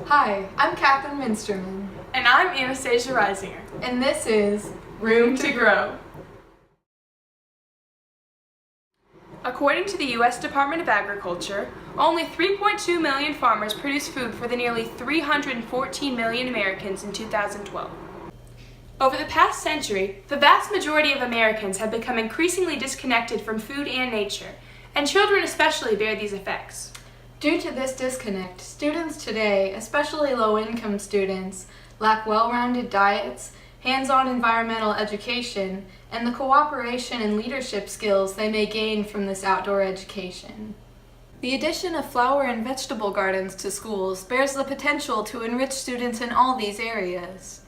Hi, I'm Kathryn Muensterman. And I'm Anastasia Reisinger. And this is Room to Grow. According to the U.S. Department of Agriculture, only 3.2 million farmers produced food for the nearly 314 million Americans in 2012. Over the past century, the vast majority of Americans have become increasingly disconnected from food and nature, and children especially bear these effects. Due to this disconnect, students today, especially low-income students, lack well-rounded diets, hands-on environmental education, and the cooperation and leadership skills they may gain from this outdoor education. The addition of flower and vegetable gardens to schools bears the potential to enrich students in all these areas.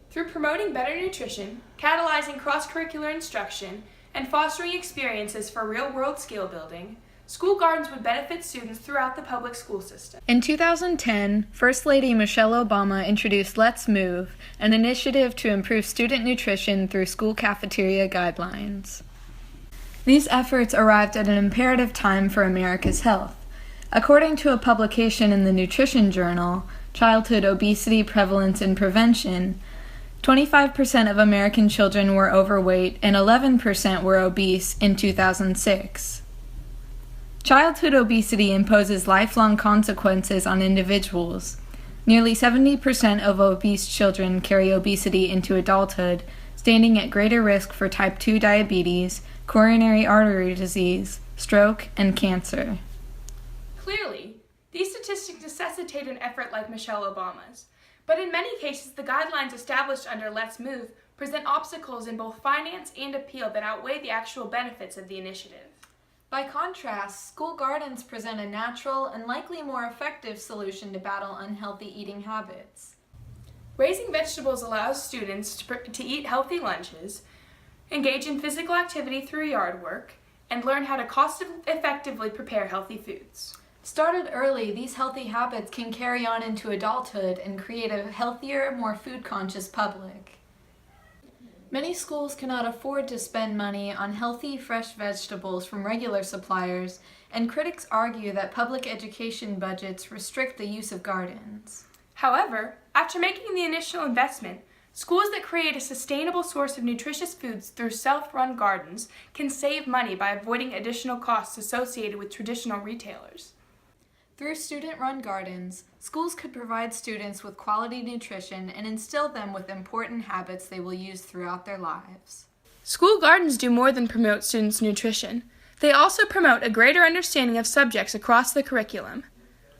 Through promoting better nutrition, catalyzing cross-curricular instruction, and fostering experiences for real-world skill building, school gardens would benefit students throughout the public school system. In 2010, First Lady Michelle Obama introduced Let's Move, an initiative to improve student nutrition through school cafeteria guidelines. These efforts arrived at an imperative time for America's health. According to a publication in the Nutrition Journal, Childhood Obesity Prevalence and Prevention, 25% of American children were overweight and 11% were obese in 2006. Childhood obesity imposes lifelong consequences on individuals. Nearly 70% of obese children carry obesity into adulthood, standing at greater risk for type 2 diabetes, coronary artery disease, stroke, and cancer. Clearly, these statistics necessitate an effort like Michelle Obama's, but in many cases the guidelines established under Let's Move present obstacles in both finance and appeal that outweigh the actual benefits of the initiative. By contrast, school gardens present a natural and likely more effective solution to battle unhealthy eating habits. Raising vegetables allows students to eat healthy lunches, engage in physical activity through yard work, and learn how to cost-effectively prepare healthy foods. Started early, these healthy habits can carry on into adulthood and create a healthier, more food-conscious public. Many schools cannot afford to spend money on healthy, fresh vegetables from regular suppliers, and critics argue that public education budgets restrict the use of gardens. However, after making the initial investment, schools that create a sustainable source of nutritious foods through self-run gardens can save money by avoiding additional costs associated with traditional retailers. Through student-run gardens, schools could provide students with quality nutrition and instill them with important habits they will use throughout their lives. School gardens do more than promote students' nutrition. They also promote a greater understanding of subjects across the curriculum.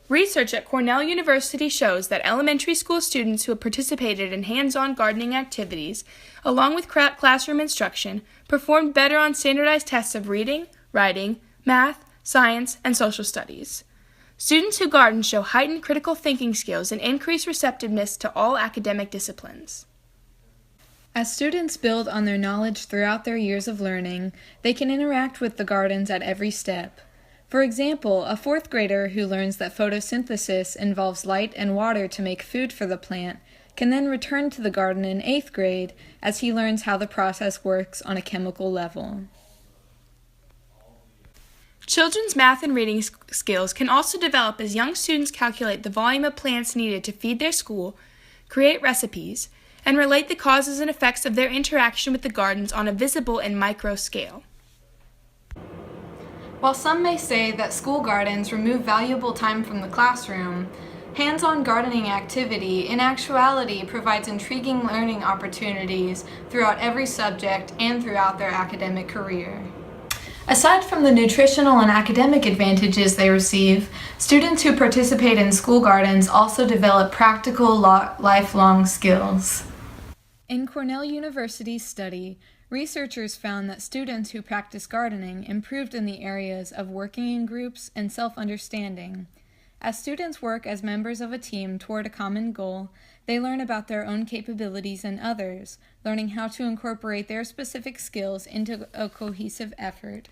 Research at Cornell University shows that elementary school students who have participated in hands-on gardening activities, along with classroom instruction, performed better on standardized tests of reading, writing, math, science, and social studies. Students who garden show heightened critical thinking skills and increased receptiveness to all academic disciplines. As students build on their knowledge throughout their years of learning, they can interact with the gardens at every step. For example, a fourth grader who learns that photosynthesis involves light and water to make food for the plant can then return to the garden in 8th grade as he learns how the process works on a chemical level. Children's math and reading skills can also develop as young students calculate the volume of plants needed to feed their school, create recipes, and relate the causes and effects of their interaction with the gardens on a visible and micro scale. While some may say that school gardens remove valuable time from the classroom, hands-on gardening activity in actuality provides intriguing learning opportunities throughout every subject and throughout their academic career. Aside from the nutritional and academic advantages they receive, students who participate in school gardens also develop practical lifelong skills. In Cornell University's study, researchers found that students who practice gardening improved in the areas of working in groups and self-understanding. As students work as members of a team toward a common goal, they learn about their own capabilities and others, learning how to incorporate their specific skills into a cohesive effort.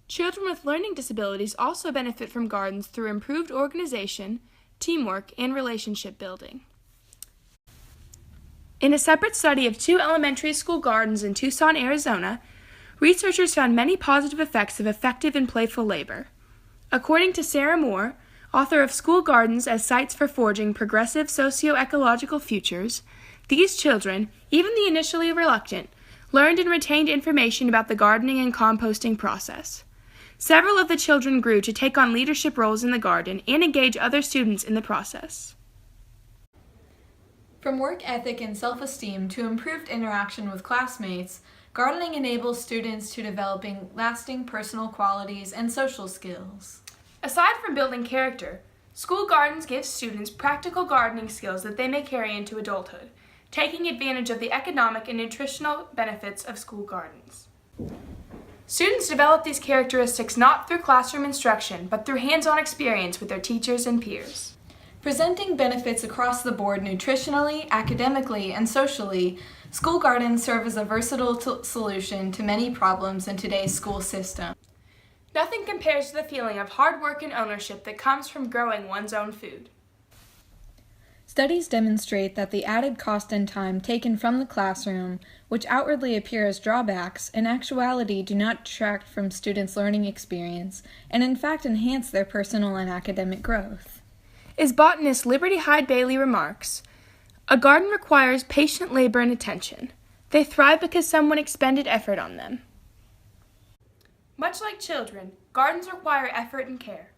Children with learning disabilities also benefit from gardens through improved organization, teamwork, and relationship building. In a separate study of 2 elementary school gardens in Tucson, Arizona, researchers found many positive effects of effective and playful labor. According to Sarah Moore, author of School Gardens as Sites for Forging Progressive Socio-Ecological Futures, these children, even the initially reluctant, learned and retained information about the gardening and composting process. Several of the children grew to take on leadership roles in the garden and engage other students in the process. From work ethic and self-esteem to improved interaction with classmates, gardening enables students to developing lasting personal qualities and social skills. Aside from building character, School Gardens give students practical gardening skills that they may carry into adulthood, taking advantage of the economic and nutritional benefits of school gardens. Students develop these characteristics not through classroom instruction, but through hands-on experience with their teachers and peers. Presenting benefits across the board nutritionally, academically, and socially, school gardens serve as a versatile solution to many problems in today's school system. Nothing compares to the feeling of hard work and ownership that comes from growing one's own food. Studies demonstrate that the added cost and time taken from the classroom, which outwardly appear as drawbacks, in actuality do not detract from students' learning experience and in fact enhance their personal and academic growth. As botanist Liberty Hyde Bailey remarks, "A garden requires patient labor and attention. They thrive because someone expended effort on them." Much like children, gardens require effort and care.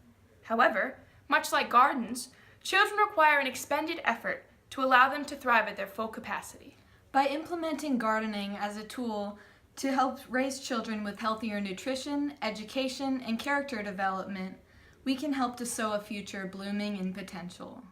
However, much like gardens, children require an expended effort to allow them to thrive at their full capacity. By implementing gardening as a tool to help raise children with healthier nutrition, education, and character development, we can help to sow a future blooming in potential.